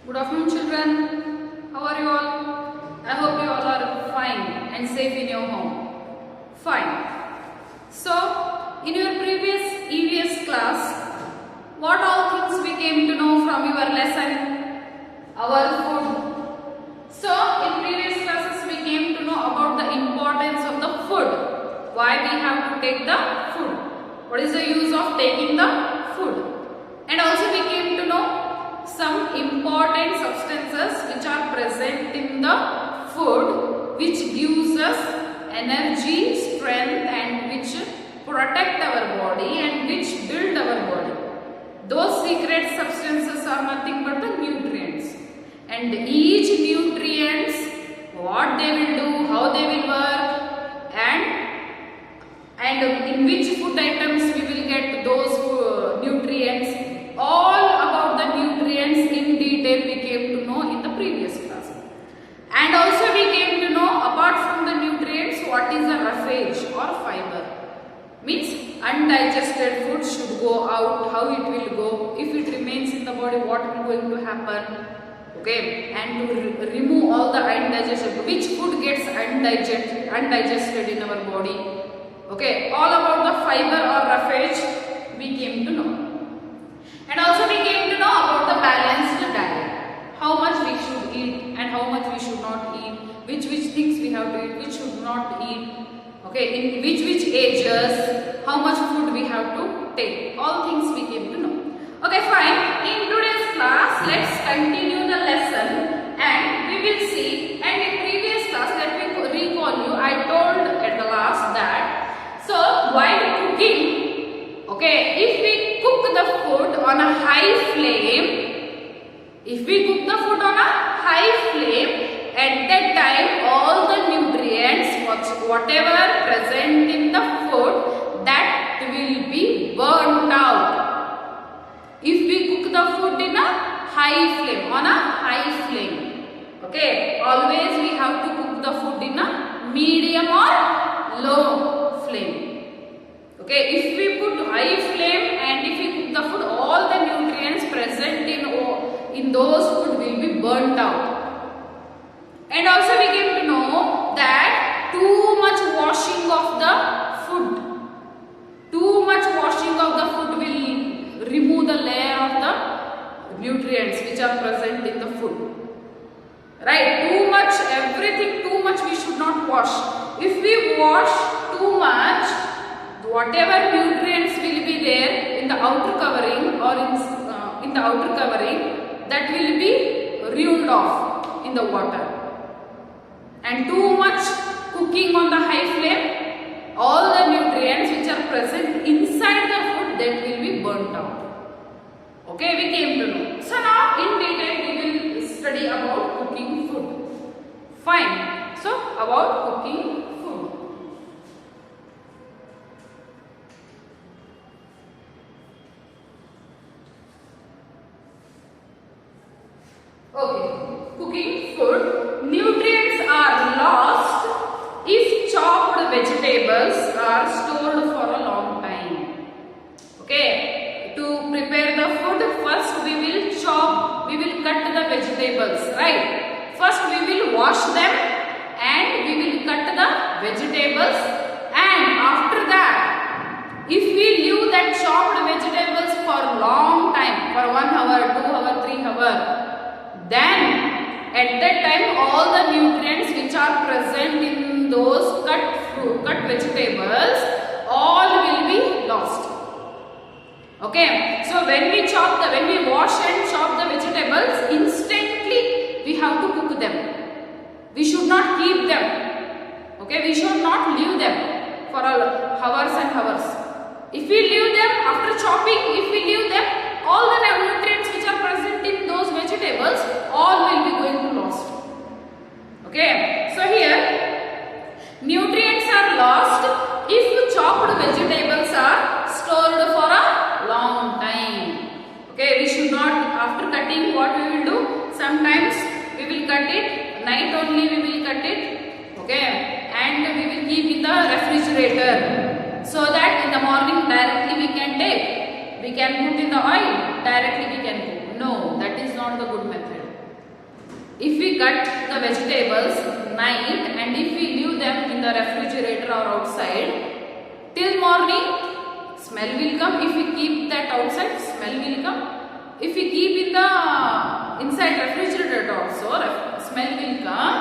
Good afternoon, children. How are you all? I hope you all are fine and safe in your home. Fine. So, in your previous EVS class, what all things we came to know from your lesson? Our food. So, in previous classes we came to know about the importance of the food. Why we have to take the food? What is the use of taking the food? And also we came to know some important substances which are present in the food which gives us energy, strength and which protect our body and which build our body. Those secret substances are nothing but the nutrients. And each nutrients, what they will do, how they will work and in which food items we will get those nutrients, all about the nutrients in detail we came to know in the previous class. And also we came to know apart from the nutrients what is a roughage or fiber. Means undigested food should go out, how it will go, if it remains in the body what will going to happen. Okay, and to remove all the undigested, which food gets undigested in our body. Okay, all about the fiber or roughage we came to know. And also we came to know about the balanced diet. How much we should eat and how much we should not eat. Which things we have to eat, which should not eat. Okay, in which ages, how much food we have to take. All things we came to know. Okay, fine. In today's class, let's continue the lesson and we will see. And in previous class, let me recall you, I told at the last that, so while cooking, okay, if we cook the food on a high flame, at that time all the nutrients, whatever present in the food, that will be burnt out. If we cook the food in a high flame, on a high flame, okay, always we have to cook the food in a medium or low flame. Okay, if we put high flame and if we cook the food, all the nutrients present in those food will be burnt out. And also we came to know that too much washing of the food will remove the layer of the nutrients which are present in the food. Right? Too much, everything too much we should not wash. If we wash too much, whatever nutrients will be there in the outer covering or in the outer covering, that will be ruined off in the water. And too much cooking on the high flame, all the nutrients which are present inside the food, that will be burnt out. Okay, we came to know. So now in detail we will study about cooking food. Fine. So about cooking food. Okay, cooking food. Nutrients are lost if chopped vegetables are stored for a long time. Okay, to prepare the food, first we will cut the vegetables, right? First we will wash them and we will cut the vegetables, and after that, if we leave that chopped vegetables for long time, for 1 hour, 2 hour, 3 hour, then at that time all the nutrients which are present in those cut vegetables, all will be lost. Okay, so when we wash and chop the vegetables, instantly we have to cook them. We should not keep them. Okay, we should not leave them for hours and hours. If we leave them after chopping, if we leave them, all the nutrients which are present in those vegetables, all will be going to lost. Okay, so here nutrients are lost if chopped vegetables are stored for a long time. Okay, we should not, after cutting, what we will do, sometimes we will cut it, night only we will cut it, okay, and we will keep in the refrigerator so that in the morning directly we can take. We can put in the oil, directly we can cook. No, that is not the good method. if we cut the vegetables night and if we leave them in the refrigerator or outside till morning, smell will come. If we keep that outside, smell will come. If we keep in the inside refrigerator also, smell will come.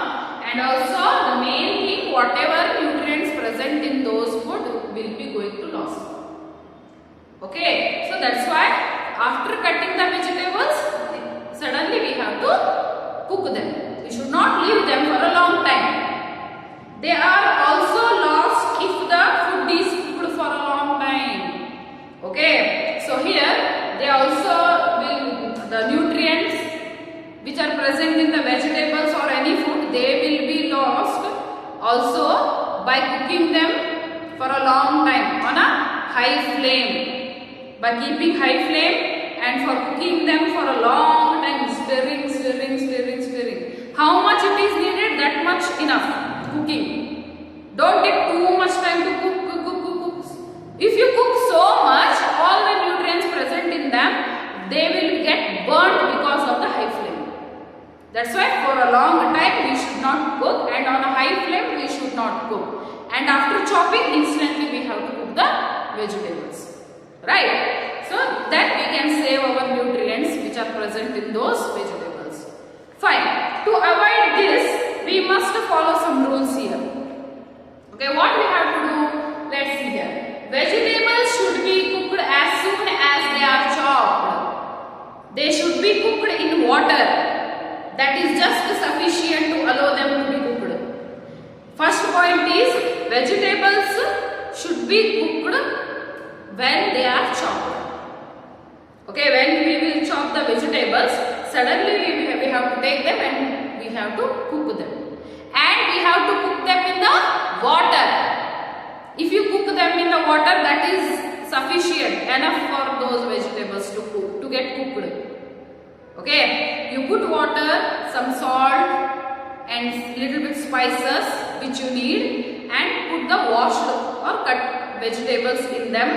And also the main thing, whatever nutrients present in those food will be going to loss. Okay, so that's why after cutting the vegetables, suddenly we have to cook them. We should not leave them for a long time. They are also lost if the food is cooked for a long time. Okay, so here they also will, the nutrients which are present in the vegetables or any food, they will be lost also by cooking them for a long time on a high flame. By keeping high flame and for cooking them for a long time, stirring. How much it is needed, that much enough cooking. Don't take too much time to cook. If you cook so much, all the nutrients present in them, they will get burnt because of the high flame. That's why for a long time we should not cook, and on a high flame we should not cook. And after chopping, instantly we have to cook the vegetables. Right? So that we can save our nutrients which are present in those vegetables. Fine. To avoid this, we must follow some rules here. Okay, what we have to do? Let's see here. Vegetables should be cooked as soon as they are chopped. They should be cooked in water. That is just sufficient to allow them to be cooked. First point is, vegetables should be cooked when they are chopped. Okay, when we will chop the vegetables, suddenly we have to take them and we have to cook them. And we have to cook them in the water. If you cook them in the water, that is sufficient enough for those vegetables to cook, to get cooked. Okay, you put water, some salt and little bit spices which you need, and put the washed or cut vegetables in them.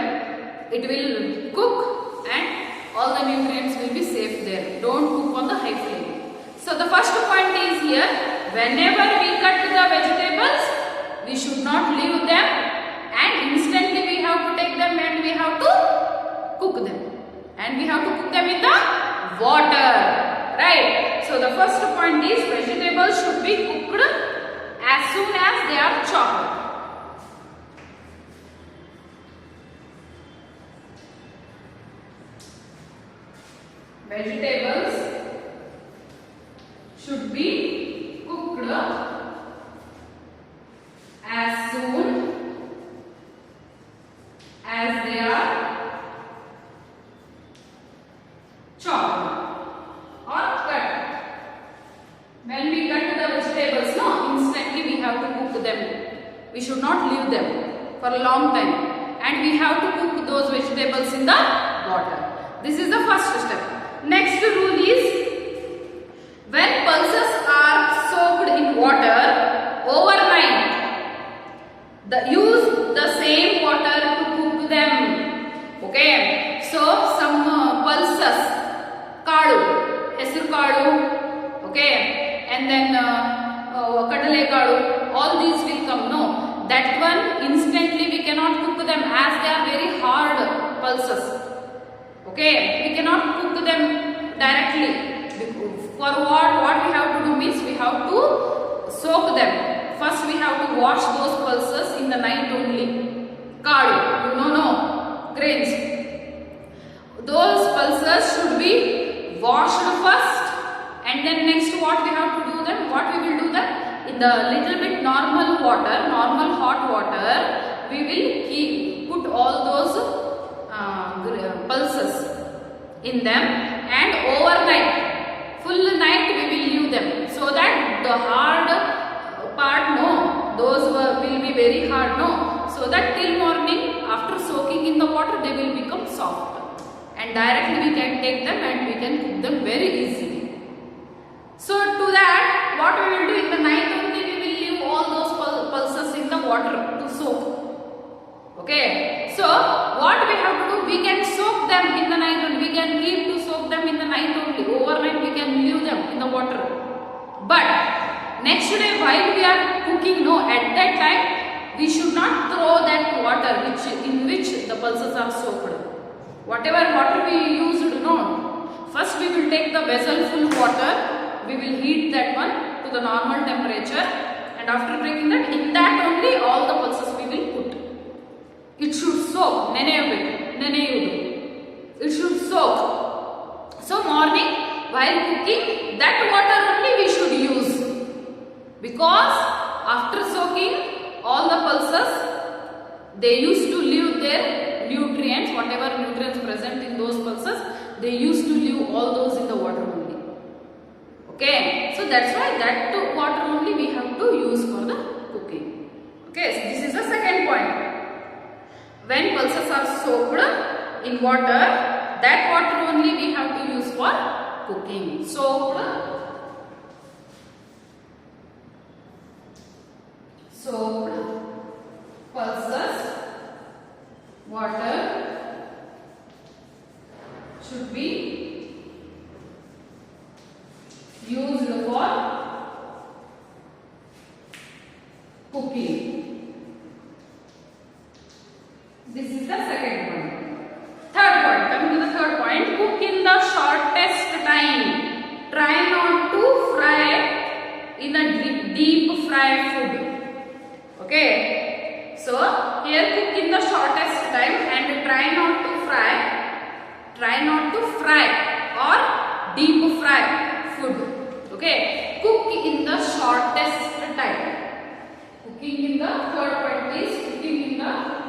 It will cook and all the nutrients will be safe there. Don't cook on the high flame. So the first point is here, whenever we cut the vegetables, we should not leave them and instantly we have to take them and we have to cook them. And we have to cook them in the water. Right? So the first point is, vegetables should be cooked as soon as they are chopped. Vegetables should be cooked as soon as they are chopped or cut. When we cut the vegetables, instantly we have to cook them. We should not leave them for a long time, and we have to cook those vegetables in the water. This is the first step. Next rule is, when pulses are soaked in water overnight, use the same water to cook them. Okay, so some pulses, kaadu, hesuru kaadu, okay, and then kadale kaadu, all these will come. No, that one instantly we cannot cook them as they are very hard pulses. Okay, we cannot cook them directly. For what we have to do means, we have to soak them. First we have to wash those pulses in the night only. Kaadu, no, grains. Those pulses should be washed first, and then next what we have to do then? What we will do then? In the little bit normal water, normal hot water, we will put all those pulses in them, and overnight, full night we will leave them, so that the hard part, those will be very hard, so that till morning, after soaking in the water, they will become soft, and directly we can take them and we can cook them very easily. So to that, what we will do, in the night only we will leave all those pulses in the water to soak. Okay, so what we have to do, we can soak them in the night, and we can leave to soak them in the night only. Overnight we can leave them in the water. But next day while we are cooking, no, at that time we should not throw that water in which the pulses are soaked. Whatever water we used, no, first we will take the vessel full water, we will heat that one to the normal temperature, and after taking that, in that only all the pulses we will put. It should soak, it should soak. So morning while cooking, that water only we should use, because after soaking all the pulses, they used to leave their nutrients, whatever nutrients present in those pulses, they used to leave all those in the water only. Okay, so that's why that water only we have to use for the cooking. Okay, so this is the second point. When pulses are soaked in water, that water only we have to use for cooking. Soaked pulses water should be used for cooking. This is the second point. Third point, coming to the third point, cook in the shortest time. Try not to fry in a deep fry food. Okay. So here cook in the shortest time and try not to fry or deep fry food. Okay. Cook in the shortest time. Cooking in the third point is cooking in the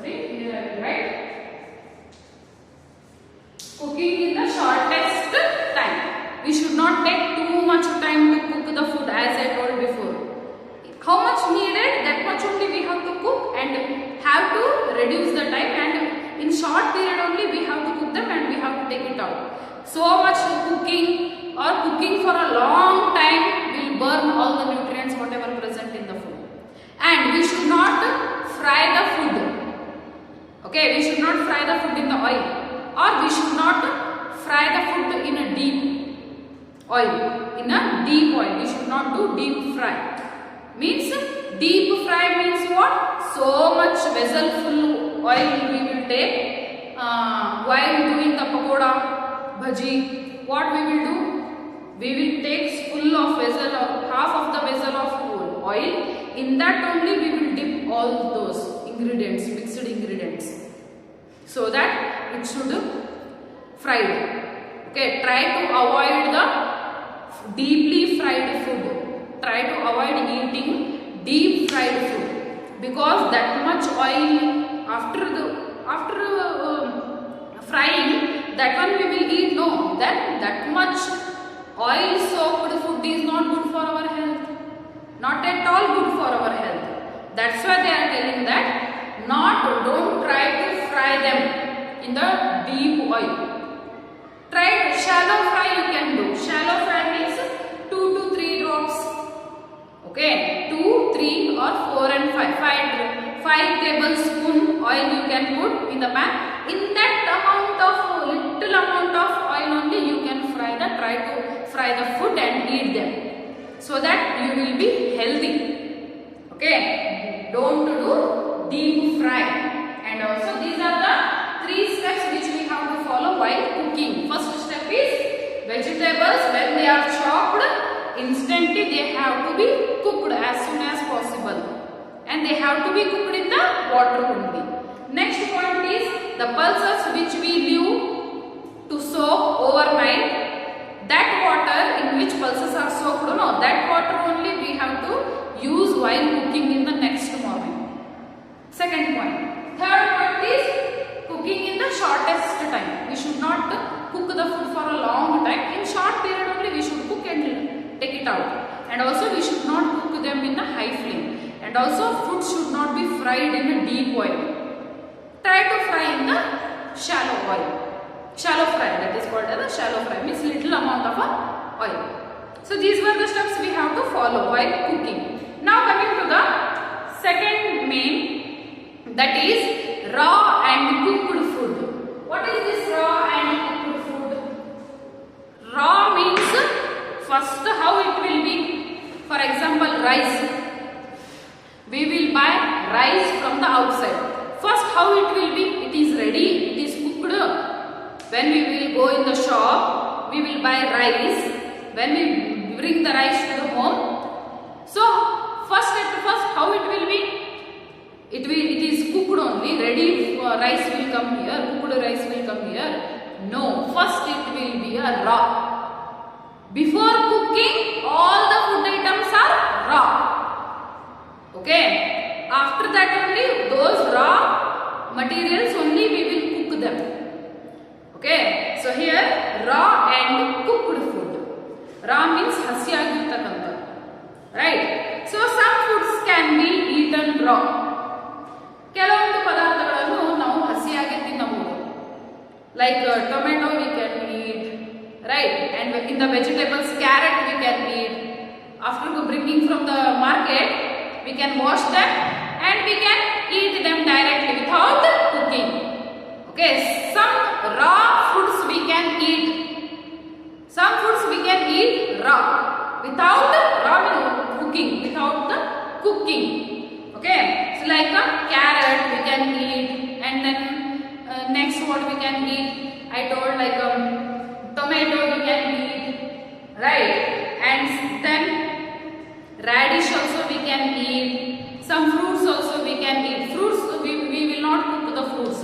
here I will write cooking in the shortest time. We should not take too much time to cook the food, as I told before. How much needed, that much only we have to cook and have to reduce the time, and in short period only we have to cook them and we have to take it out. So much cooking or cooking for a long time will burn all the nutrients whatever present in the food. And we should not fry the food. Okay, we should not fry the food in the oil, or we should not fry the food in a deep oil. We should not do deep fry. Means deep fry means what? So much vessel full oil we will take while doing the pakoda, bhaji. What we will do? We will take full of vessel, or half of the vessel of oil. In that only we will dip all those ingredients, mixed ingredients, so that it should fried. Okay, try to avoid the deeply fried food. Try to avoid eating deep fried food, because that much oil after frying, that one we will eat. No, that much oil soaked food is not good for our health. Not at all good for our health. That's why they are telling that don't try to fry them in the deep oil. Try shallow fry you can do. Shallow fry means 2 to 3 drops. Okay, 2, 3 or 4 and 5. 5 tablespoon oil you can put in the pan. In that little amount of oil only you can try to fry the food and eat them, so that you will be healthy. Okay, don't do deep fry. And also these are the 3 steps which we have to follow while cooking. First step is vegetables, when they are chopped, instantly they have to be cooked as soon as possible, and they have to be cooked in the water only. Next point is the pulses which we leave to soak overnight. That water in which pulses are soaked, that water only we have to use while cooking in the next morning. Second point. Third point is cooking in the shortest time. We should not cook the food for a long time. In short period only we should cook and take it out. And also we should not cook them in a high flame. And also food should not be fried in a deep oil. Try to fry in the shallow oil. Shallow fry, that is called as a shallow fry, means little amount of oil. So these were the steps we have to follow while cooking. Now coming to the second main that is raw and cooked food. What is this raw and cooked food? Raw means first how it will be. For example, rice. We will buy rice from the outside. First how it will be? It is ready, it is cooked. When we will go in the shop, we will buy rice. When we bring the rice to the home, so first how it will be? It is cooked only. Ready rice will come here. Cooked rice will come here. No, first it will be a raw. Before cooking, all the food items are raw. Okay. After that only those raw materials only we will cook them. Okay. So here raw and cooked food. Raw means hasiyagirtakanta. Right. So some foods can be eaten raw. ಕೆಲವೊಂದು ಪದಾರ್ಥಗಳನ್ನು ನಾವು ಹಸಿಯಾಗಿ ತಿನ್ನಬಹುದು. Like tomato we can eat, right? And in the vegetables, carrot we can eat. After bringing from the market, we can wash them and we can eat them directly without cooking. Okay, some raw foods we can eat. Some foods we can eat raw without cooking, without the cooking. Okay, so like a carrot we can eat, and then next what we can eat, I told like tomato we can eat, right? And then radish also we can eat. Some fruits also we can eat. Fruits we will not cook the fruits.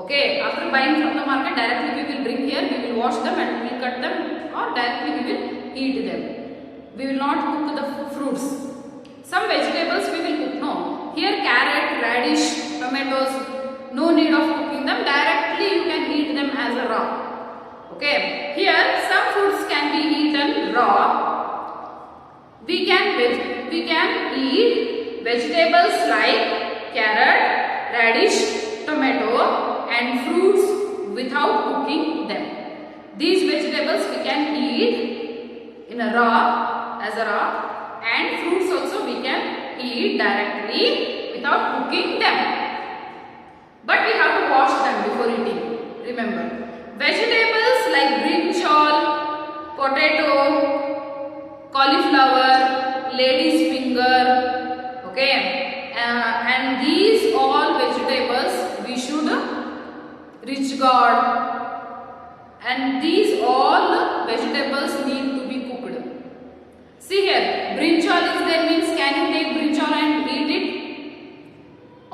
Okay, after buying from the market, directly we will bring here, we will wash them and we will cut them, or directly we will eat them. We will not cook the fruits. Some vegetables we will cook. No, here carrot, radish, tomatoes, no need of cooking them. Directly you can eat them as a raw. Okay, here some foods can be eaten raw. We can eat vegetables like carrot, radish, tomato, and fruits without cooking them. These vegetables we can eat in a raw, as a raw, and fruits also we can eat directly without cooking them. But we have to wash them before eating. Remember, vegetables like brinjal, potato, cauliflower, lady's finger, okay, and these all vegetables we should reach God, and these all vegetables need to be cooked. See here, brinjal is there, means can you take brinjal and eat it?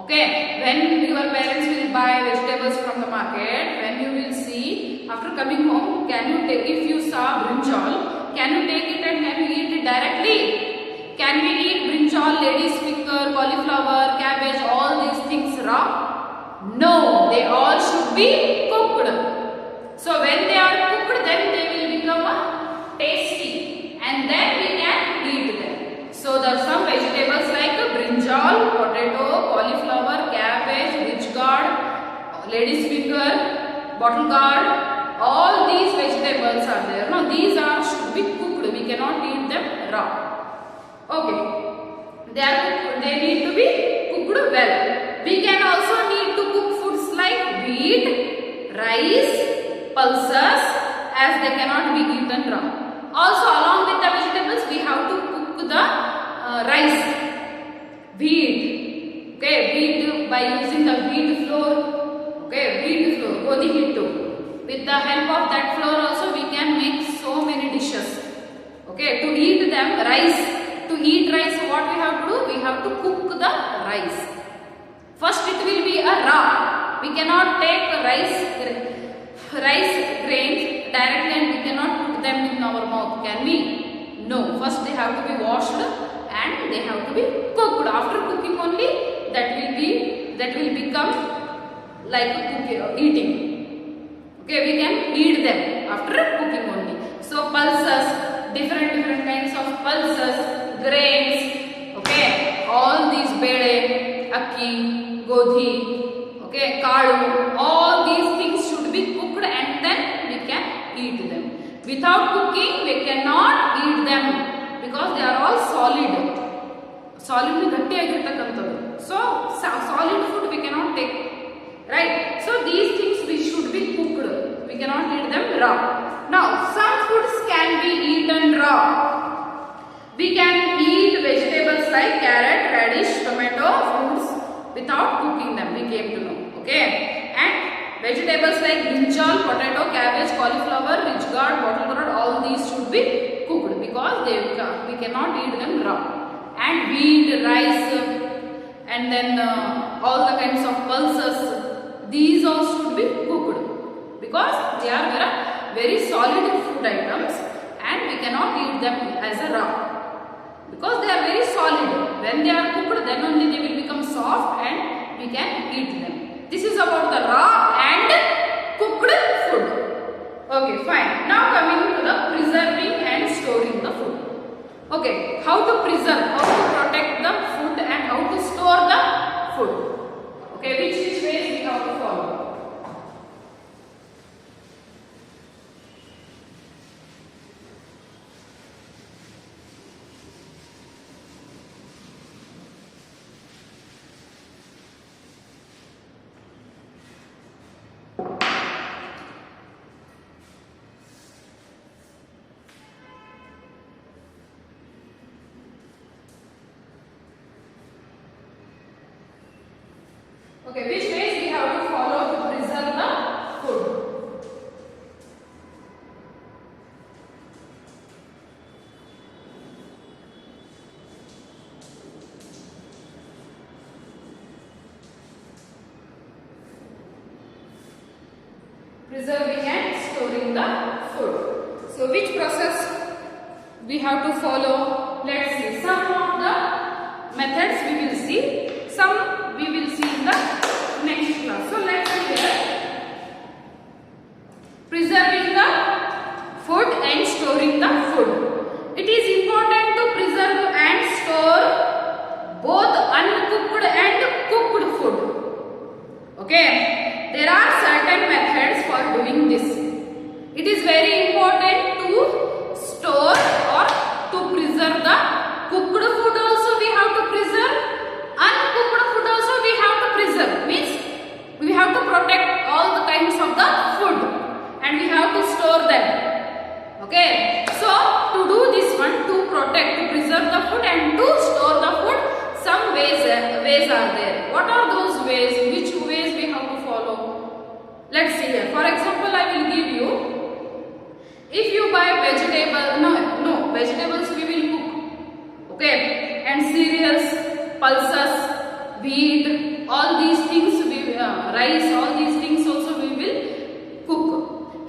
Okay, when your parents will buy vegetables from the market, when you will see, after coming home, can you take, if you saw brinjal, can you take it and can you eat it directly? Can we eat brinjal, lady's finger, cauliflower, cabbage, all these things raw? No, they all should be cooked. So when they are cooked, then they will become tasty, and then we can eat them. So there are some vegetables like brinjal, potato, cauliflower, cabbage, ridge gourd, lady's finger, bottle gourd, all these vegetables are there. No, these should be cooked. We cannot eat them raw. Okay, they need to be cooked well. We can also need to cook foods like wheat, rice, pulses, as they cannot be eaten raw. Also, along with the vegetables, we have to cook the rice, wheat. Okay, wheat by using the wheat flour. Okay, wheat flour, godi hittu. With the help of that flour also, we can make so many dishes. Okay, to eat them, rice. To eat rice, what we have to do? We have to cook the rice. First, it will be a raw. We cannot take rice grains directly and we cannot put them in our mouth. Can we? No. First, they have to be washed and they have to be cooked. After cooking only, that will become like eating. Okay, we can eat them after cooking only. So pulses, different kinds of pulses, grains. Okay, all these bede, akki, godhi, okay, kalu, all these things should be cooked and then we can eat them. Without cooking, we cannot eat them because they are all solid. Solid ಗಟ್ಟಿಯಾಗಿರ್ತಕ್ಕಂಥದ್ದು. So solid food we cannot take, right? So these things we should be cooked, we cannot eat them raw. Now some foods can be eaten raw. We can eat vegetables like carrot, radish, tomato, fruits without cooking them, we came to know, okay? And vegetables like brinjal, potato, cabbage, cauliflower, ridge gourd, bottle gourd, all these should be cooked because we cannot eat them raw. And wheat, rice, and then all the kinds of pulses, these all should be cooked because they are very solid food items and we cannot eat them as a raw because they are very solid. When they are cooked, then only they will become soft and we can eat them. This is about the raw and cooked food. Okay, fine. Now coming to the preserving and storing the food. Okay, how to preserve, how to protect the food and how to store the food. Okay, which ways we have to follow? Okay, which ways we have to follow to preserve the food? Preserving and storing the food. So which process we have to follow? Let's see. Some of the methods we will see. Some we will see in the next class. So let's see here. Preserving the food and storing the food. It is important to preserve and store both uncooked and cooked food. Okay. There are certain methods for doing this. It is very important to store or to preserve the cooked food also we have to preserve. Uncooked food also we have to preserve. Means we have to protect all the kinds of the food and we have to store them. Okay. So to do this one, to protect, to preserve the food and to store the food, some ways are there. What are those ways? Which ways we have to follow? Let's see here. For example, I will give you. If you buy vegetables we will cook. Okay. And cereals, pulses, wheat, all these things, rice, all these things also we will cook.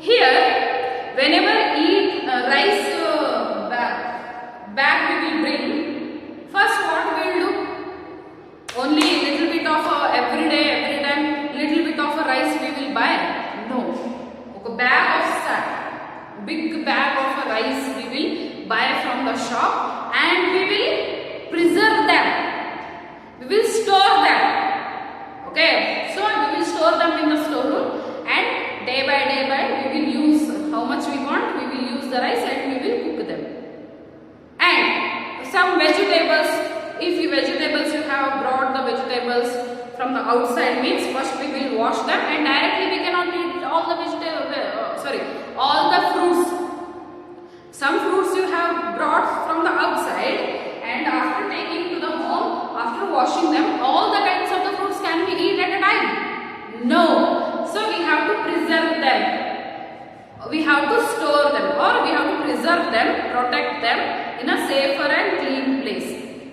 Here, whenever eat rice bag we will bring, first what we will do? Only little bit of every time, little bit of a rice we will buy? No. Okay, bag of sack, big bag of a rice we will buy from the shop and we will preserve them. We will store them. Okay, so we will store them in the storeroom and day by day we will use how much we want, we will use the rice and we will cook them. And some vegetables, if you have brought the vegetables from the outside, means first we will wash them and directly we cannot eat all the all the fruits. Some fruits you have brought from the outside and after taking to the home, after washing them, all the kinds of the fruits can be eaten at a time? No. So we have to preserve them. We have to store them or we have to preserve them, protect them in a safer and clean place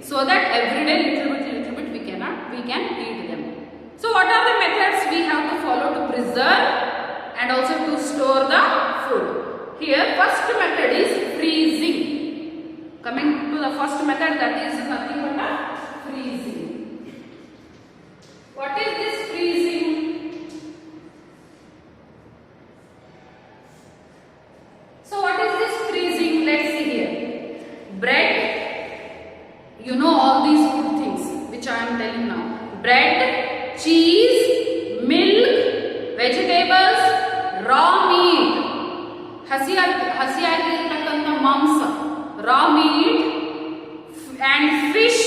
so that every day little bit we can eat them. So what are the methods we have to follow to preserve and also to store the food? Here first method is freezing. Coming to the first method, that is nothing but a freezing. What is this freezing? So what is this freezing? Let's see here. Bread, you know all these food things which I am telling now. Bread, cheese, milk, vegetables, raw meat, ಹಸಿಯಾಗಿರ್ತಕ್ಕಂಥ ಮಾಂಸ, raw meat and fish,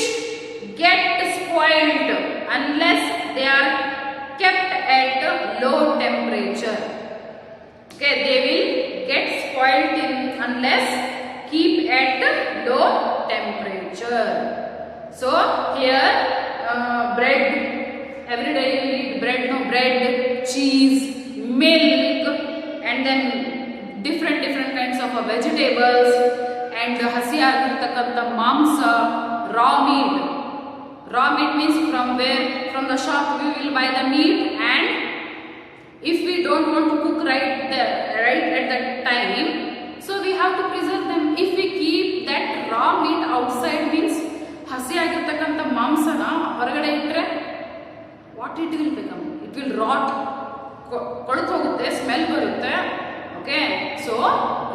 temperature. Okay, they will get spoiled unless keep at low temperature. So here bread, every day you eat bread, no, bread, cheese, milk, and then different kinds of vegetables, and hasi ಆಗಿರ್ತಕ್ಕಂಥ ಮಾಂಸ, raw meat. Raw meat means from where? From the shop we will buy the meat, and if we don't want to cook right at that time, so we have to preserve them. If we keep that raw meat outside, means hasi ಆಗಿರ್ತಕ್ಕಂಥ ಮಾಂಸನ ಹೊರಗಡೆ ಇಟ್ಟರೆ what it will become? It will rot, ಕೊಳೆತು ಹೋಗುತ್ತೆ, smell ಬರುತ್ತೆ. Okay, so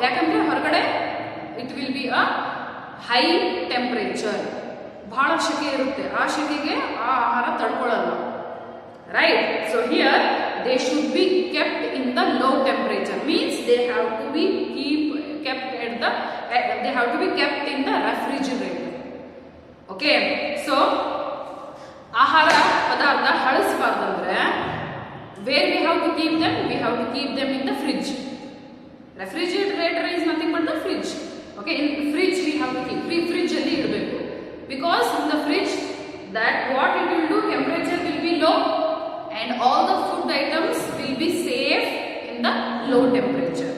ಯಾಕಂದ್ರೆ ಹೊರಗಡೆ it will be a high temperature, ಬಹಳ ಶೆಕೆ ಇರುತ್ತೆ, ಆ ಶೆಕೆಗೆ ಆ ಆಹಾರ ತಡ್ಕೊಳ್ಳಲ್ಲ. Right, so here they should be kept in the low temperature, means they have to be kept in the refrigerator. Okay, so ಆಹಾರ ಪದಾರ್ಥ ಹಳಸಬಾರ್ದಂದ್ರೆ where we have to keep them? We have to keep them in the fridge. Refrigerator is nothing but the fridge. Okay, in fridge we have to keep. Fridge alli idbeku, because in the fridge that what it will do, temperature will be low and all the food items will be safe in the low temperature.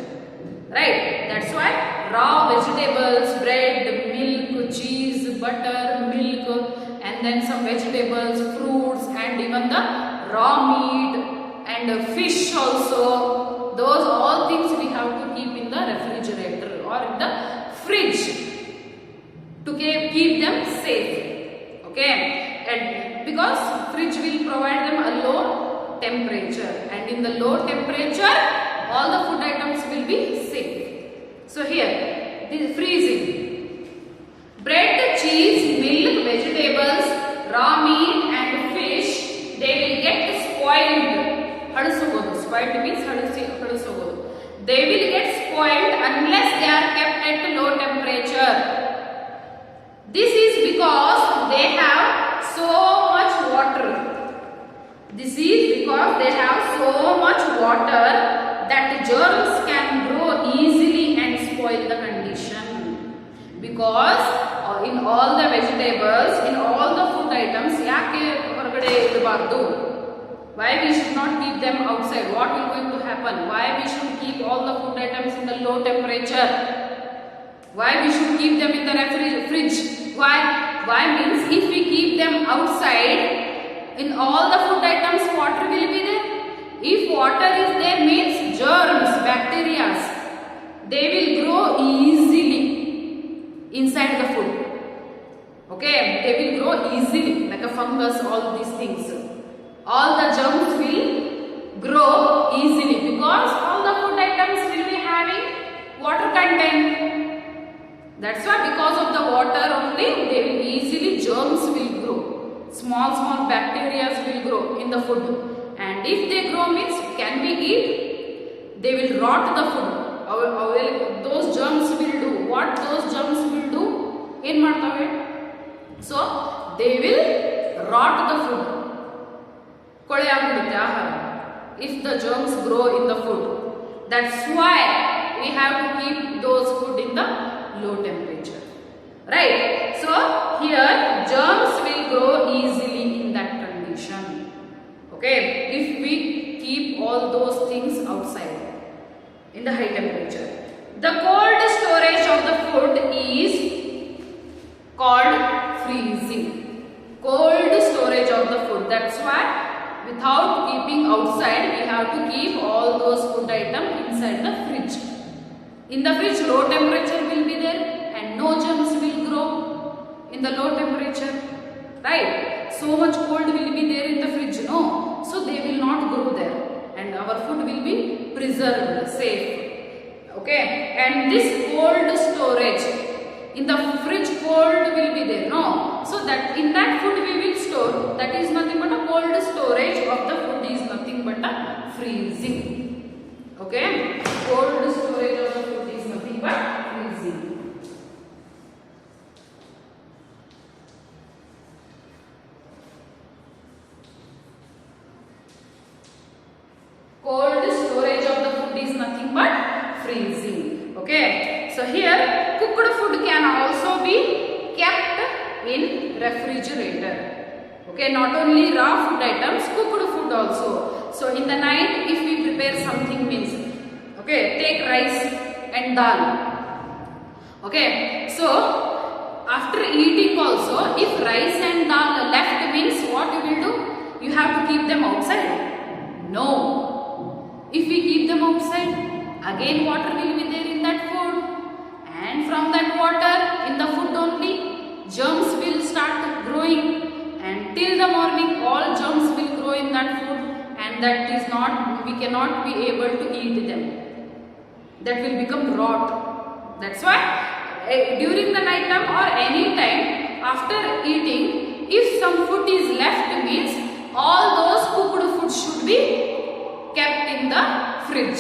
Right, that's why raw vegetables, bread, milk, cheese, butter, milk, and then some vegetables, fruits, and even the raw meat and fish also, those all things we have to keep in the refrigerator or in the fridge to keep them safe. Okay, and because fridge will provide them a low temperature, and in the low temperature all the food items will be safe. So here this freezing, bread, cheese, milk, vegetables, raw meat and fish, they will get spoiled. Spoiled means hadasogodu. They will get spoiled unless they are kept at low temperature. This is because they have so much water. This is because they have so much water that germs can grow easily and spoil the condition. Because in all the vegetables, in all the food items, ಯಾಕೆ ಹೊರಗಡೆ ಇಡಬಾರ್ದು? Why we should not keep them outside? What will going to happen? Why we should keep all the food items in the low temperature? Why we should keep them in the fridge? Why means if we keep them outside, in all the food items water will be there. If water is there, means germs, bacteria, they will grow easily inside the food. Okay, they will grow easily like a fungus, all these things. All the germs will grow easily because all the food items will be having water content. That's why because of the water only, they will easily, germs will grow. Small bacteria will grow in the food. And if they grow, means can we eat? They will rot the food. Those germs will do what? Those germs will do in ಮಾಡ್ತವೆ. So they will rot the food. ಕೊಳೆ ಆಗಿಬಿಡುತ್ತೆ ಆಹಾರ if the germs grow in the food. That's why we have to keep those food in the low temperature. Right? So here germs will grow easily in that condition. Okay, if we keep all those things outside in the high temperature. The cold storage of the food is called freezing. Cold storage of the food. That's why without keeping outside, we have to keep all those food items inside the fridge. In the fridge, low temperature will be there and no germs will grow in the low temperature. Right? So much cold will be there in the fridge, no? So they will not grow there and our food will be preserved, safe. Okay? And this cold storage, in the fridge cold will be there, no? So that in that food we will store, that is nothing but a cold storage of the food is nothing but a freezing. Okay, cold storage of the food is nothing but freezing. Cold storage is nothing but freezing. Okay. So here cooked food can also be kept in refrigerator. Okay, not only raw food items, cooked food also. So in the night, if we prepare something means, okay, take rice and dal. Okay, so after eating also, if rice and dal left means what you will do? You have to keep them outside. No. If we keep them outside, again water will be there in that food. And from that water, in the food only, germs will start growing. And till the morning, all germs will grow in that food, and that is not, we cannot be able to eat them. That will become rot. That's why during the night time or any time after eating, if some food is left means all those cooked food should be kept in the fridge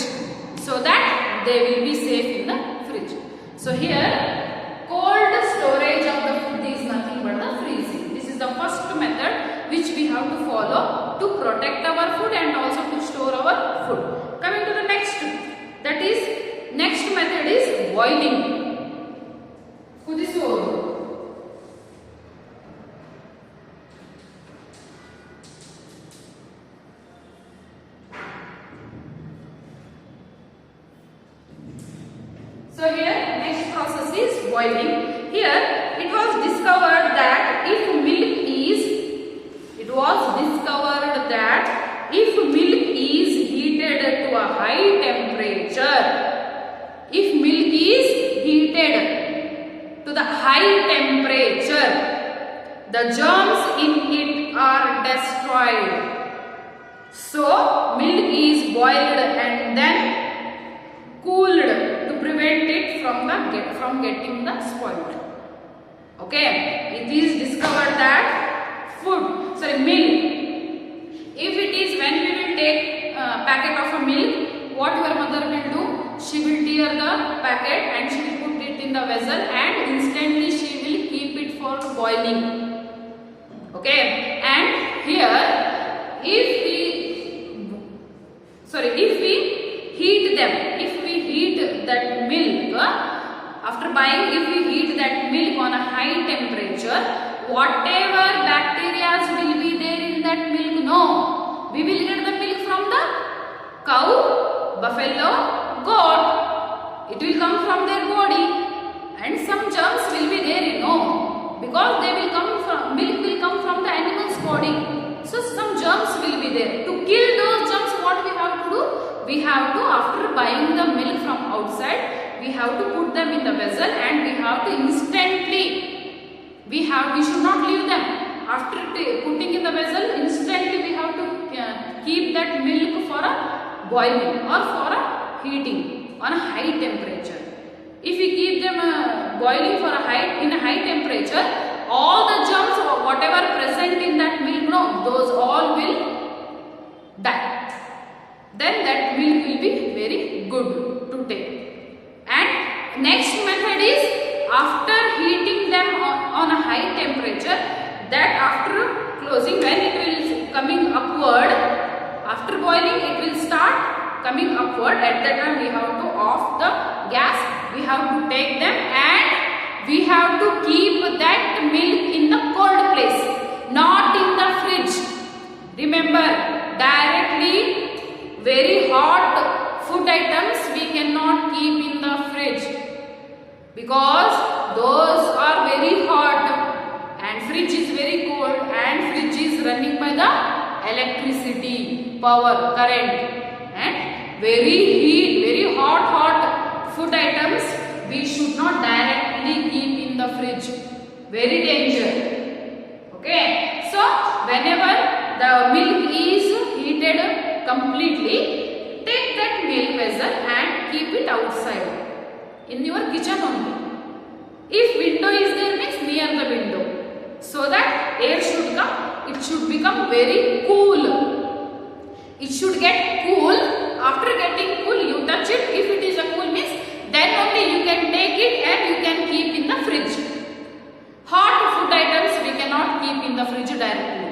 so that they will be safe in the fridge. So here, cold storage of the food is nothing but the freezing. The first method which we have to follow to protect our food and also to store our food. Coming to the next, that is next method is boiling. Kudisodu. So here next process is boiling. Here it was discovered that if milk is heated to a high temperature, if milk is heated to the high temperature, the germs in it are destroyed. So milk is boiled and then cooled to prevent it from getting the spoiled. Okay, it is discovered that milk. If it is when we will take packet of a milk, what your mother will do? She will tear the packet and she will put it in the vessel and instantly she will keep it for boiling. Okay, and here if we heat them, if we heat that milk, after buying, if we heat that milk on a high temperature, whatever bacteria will be there in that milk, no. We will get the milk from the cow, buffalo, goat. It will come from their body and some germs will be there, no. Because they will come from, milk will come from the animal's body. So some germs will be there. To kill those germs, what we have to do? We have to, after buying the milk from outside, we have to put them in the vessel and we have to instantly, we should not leave them. After putting in the vessel, instantly we have to keep that milk for a boiling or for a heating on a high temperature. If we keep them boiling for in a high temperature, all the germs or whatever present in that milk, no, those all will die. Then that milk will be very good to take. And next method is after heating them on a high temperature, that after closing, when it will coming upward, after boiling it will start coming upward. At that time we have to off the gas, we have to take them and we have to keep that milk in the cold place, not in the fridge. Remember, directly very hot food items we cannot keep in the fridge because those are very hot and fridge is very cold and fridge is running by the electricity, power, current, and very hot food items we should not directly keep in the fridge. Very danger. Okay, so whenever the milk is heated completely, take that milk vessel and keep it outside in your kitchen only. If window is there, means near the window, so that air should come, it should become very cool. It should get cool. After getting cool, you touch it. If it is a cool means, then only you can take it and you can keep in the fridge. Hot food items we cannot keep in the fridge directly.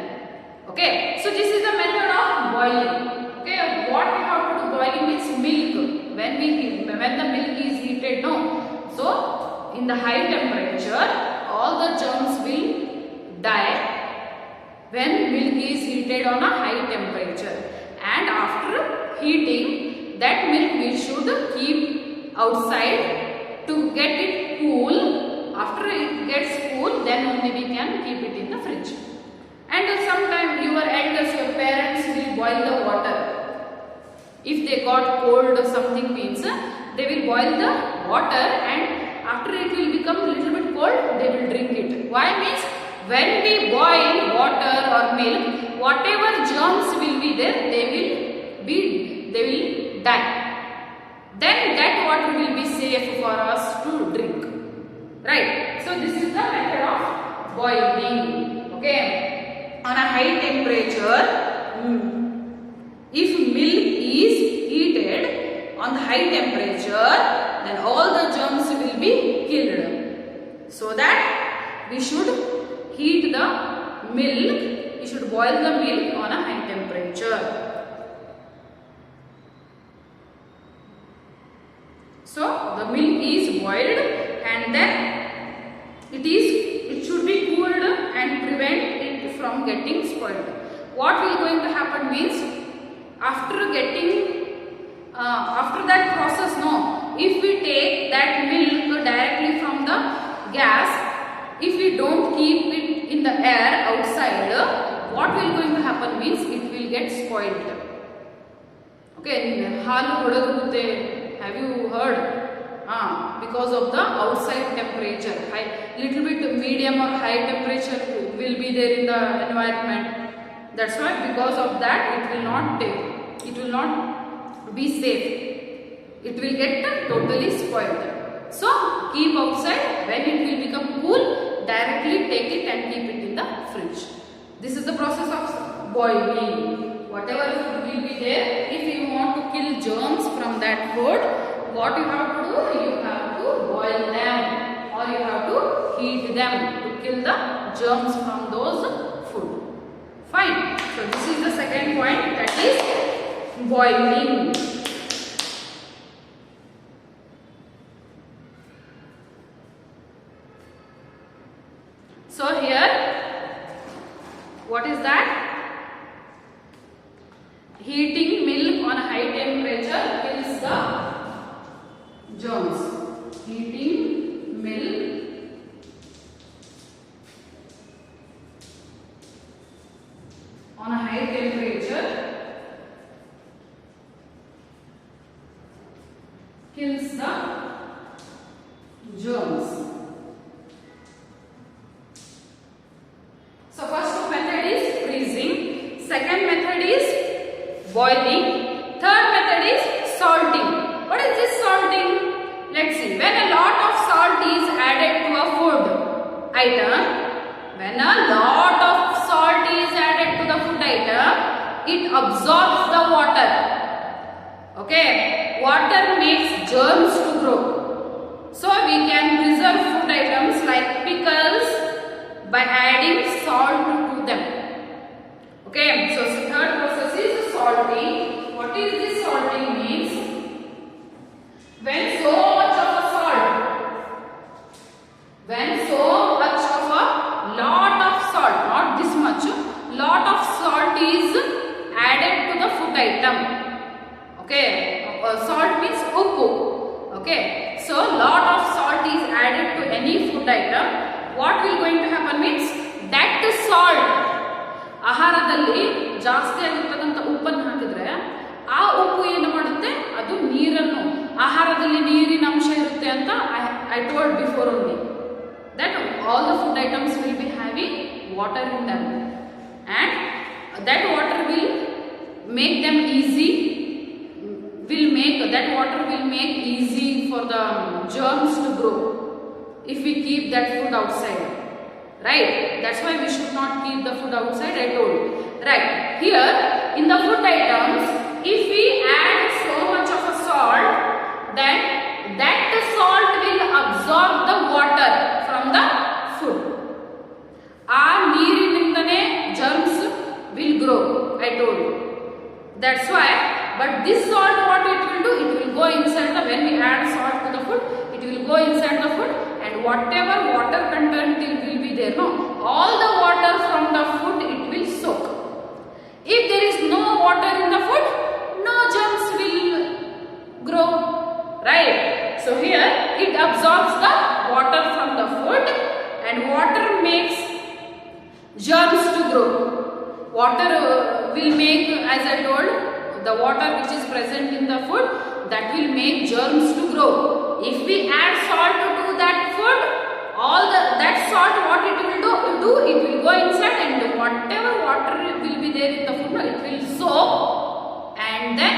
Okay, so this is the method of boiling. Okay, what we have to do boiling means milk. when the milk is heated, no. So in the high temperature, all the germs will die when milk is heated on a high temperature. And after heating, that milk we should keep outside to get it cool. After it gets cool, then only we can keep it in the fridge. And sometimes your elders, your parents will boil the water. If they got cold or something means, they will boil the water, and after it will become a little bit cold, they will drink it. Why means, when we boil water or milk, whatever germs will be there, they will die. Then that water will be safe for us to drink. Right? So this is the method of boiling. Okay? On a high temperature, if milk is heated on the high temperature, then all the germs will be killed. So that we should heat the milk, we should boil the milk on a high temperature. So the milk is boiled, and then it should be cooled and prevent it from getting spoiled. What will going to happen means, after that process, no, if we take that milk directly from the gas, if we don't keep it in the air outside, what will going to happen means, it will get spoiled. Okay, halu hodagutte. Have you heard? Because of the outside temperature, little bit medium or high temperature will be there in the environment. That's why, because of that, it will not be safe. It will get totally spoiled. So keep outside. When it will become cool, directly take it and keep it in the fridge. This is the process of boiling. Whatever food will be there, if you want to kill germs from that food, what you have to do? You have to boil them, or you have to heat them to kill the germs from those food. Fine. So this is the second point, that is boiling. So here, what is that? Heating milk on a high temperature kills the germs. Heating milk on a high temperature kills the germs. So first method is freezing, second method is boiling, third method is salting. What is this salting? Let's see. When a lot of salt is added to a food item, when a lot of salt is added to the food item, it absorbs the water. Okay, water makes germs to grow. So we can preserve food items like pickles by adding salt to them. Okay, so third process is salting. What is this salting means? When so much of a lot of salt, not this much, lot of salt is added to the food item. Okay, salt means uppu. Okay, so lot of salt is added to any food item. What will going to happen means, that salt, ಆಹಾರದಲ್ಲಿ ಜಾಸ್ತಿ ಆಗಿರ್ತಕ್ಕಂಥ ಉಪ್ಪನ್ನು ಹಾಕಿದ್ರೆ ಆ ಉಪ್ಪು ಏನು ಮಾಡುತ್ತೆ, ಅದು ನೀರನ್ನು, ಆಹಾರದಲ್ಲಿ ನೀರಿನ ಅಂಶ ಇರುತ್ತೆ ಅಂತ I told before only that all the food items will be having water in them, and that water will make them easy, that water will make easy for the germs to grow if we keep that food outside. Right? That's why we should not keep the food outside, I told. Right? Here, in the food items, if we add so much of a salt, then that salt will absorb the water from the food. ನೀರಿನಿಂದನೇ germs will grow, I told you. That's why, but this salt, what it will do? It will go inside the, when we add salt to the food, it will go inside the food, and whatever water content will be there, no, all the water from the food it will soak. If there is no water in the food, no germs will grow, right? So here it absorbs the water from the food, and water makes germs to grow. Water will make, as I told, the water which is present in the food, that will make germs to grow. If we add salt to that food, all that salt, what it will do, it will go inside, and whatever water will be there in the food, it will soak, and then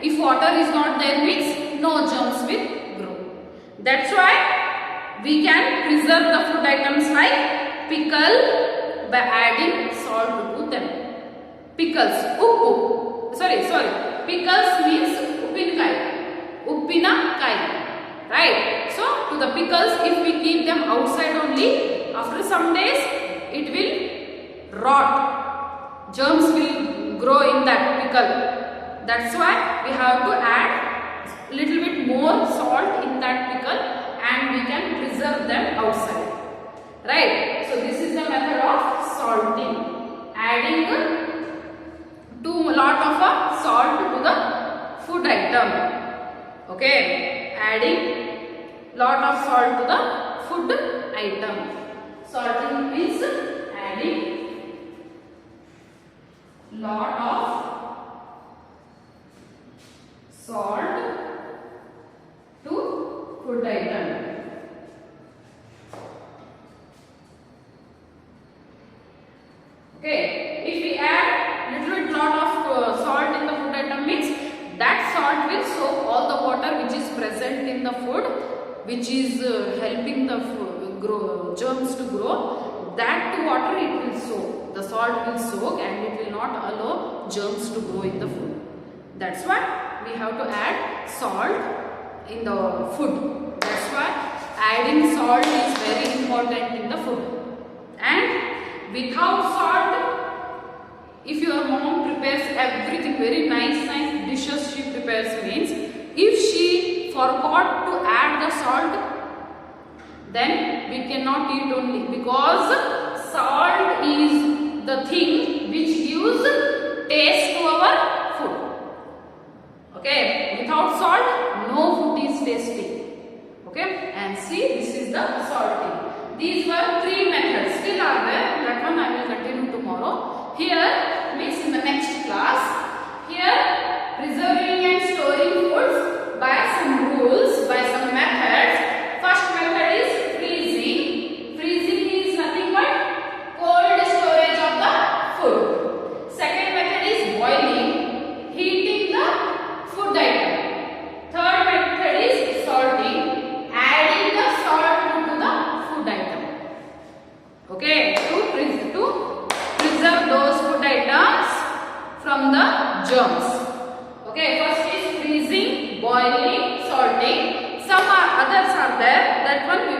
if water is not there means no germs will grow. That's why we can preserve the food items like pickle by adding salt to them. Pickles, uppu. Pickles means uppinakai, right? So to the pickles, if we keep them outside only, after some days it will rot. Germs will grow in that pickle. That's why we have to add little bit more salt in that pickle, and we can preserve them outside, right? So this is the method of salting, adding lot of salt to the food item. Okay, adding lot of salt to the food item. Salting means adding lot of salt to food item. Okay, if we add little bit lot of salt in the food item means that salt will soak all the water which is present in the food, which is helping the germs to grow. That water it will soak. The salt will soak, and it will not allow germs to grow in the food. That's why we have to add salt in the food. That's why adding salt is very important in the food. And without salt, if your mom prepares everything very nice dishes she prepares means, if she forgot to add the salt, then we cannot eat only, because salt is the thing which gives taste to our food. Okay, without salt no food is tasty. Okay, and see, this is the salting. These were 3 methods, still are there, that one I will continue tomorrow. Here means in the next class, here preserving and storing foods by some rules, by some methods. First method is freezing. Freezing is nothing but cold storage of the food. Second method is boiling, heating the food item. Third method is salting, adding the salt to the food item. Okay, to preserve those food items from the germs. Okay, first is freezing, boiling, salting. Some others are there, that one we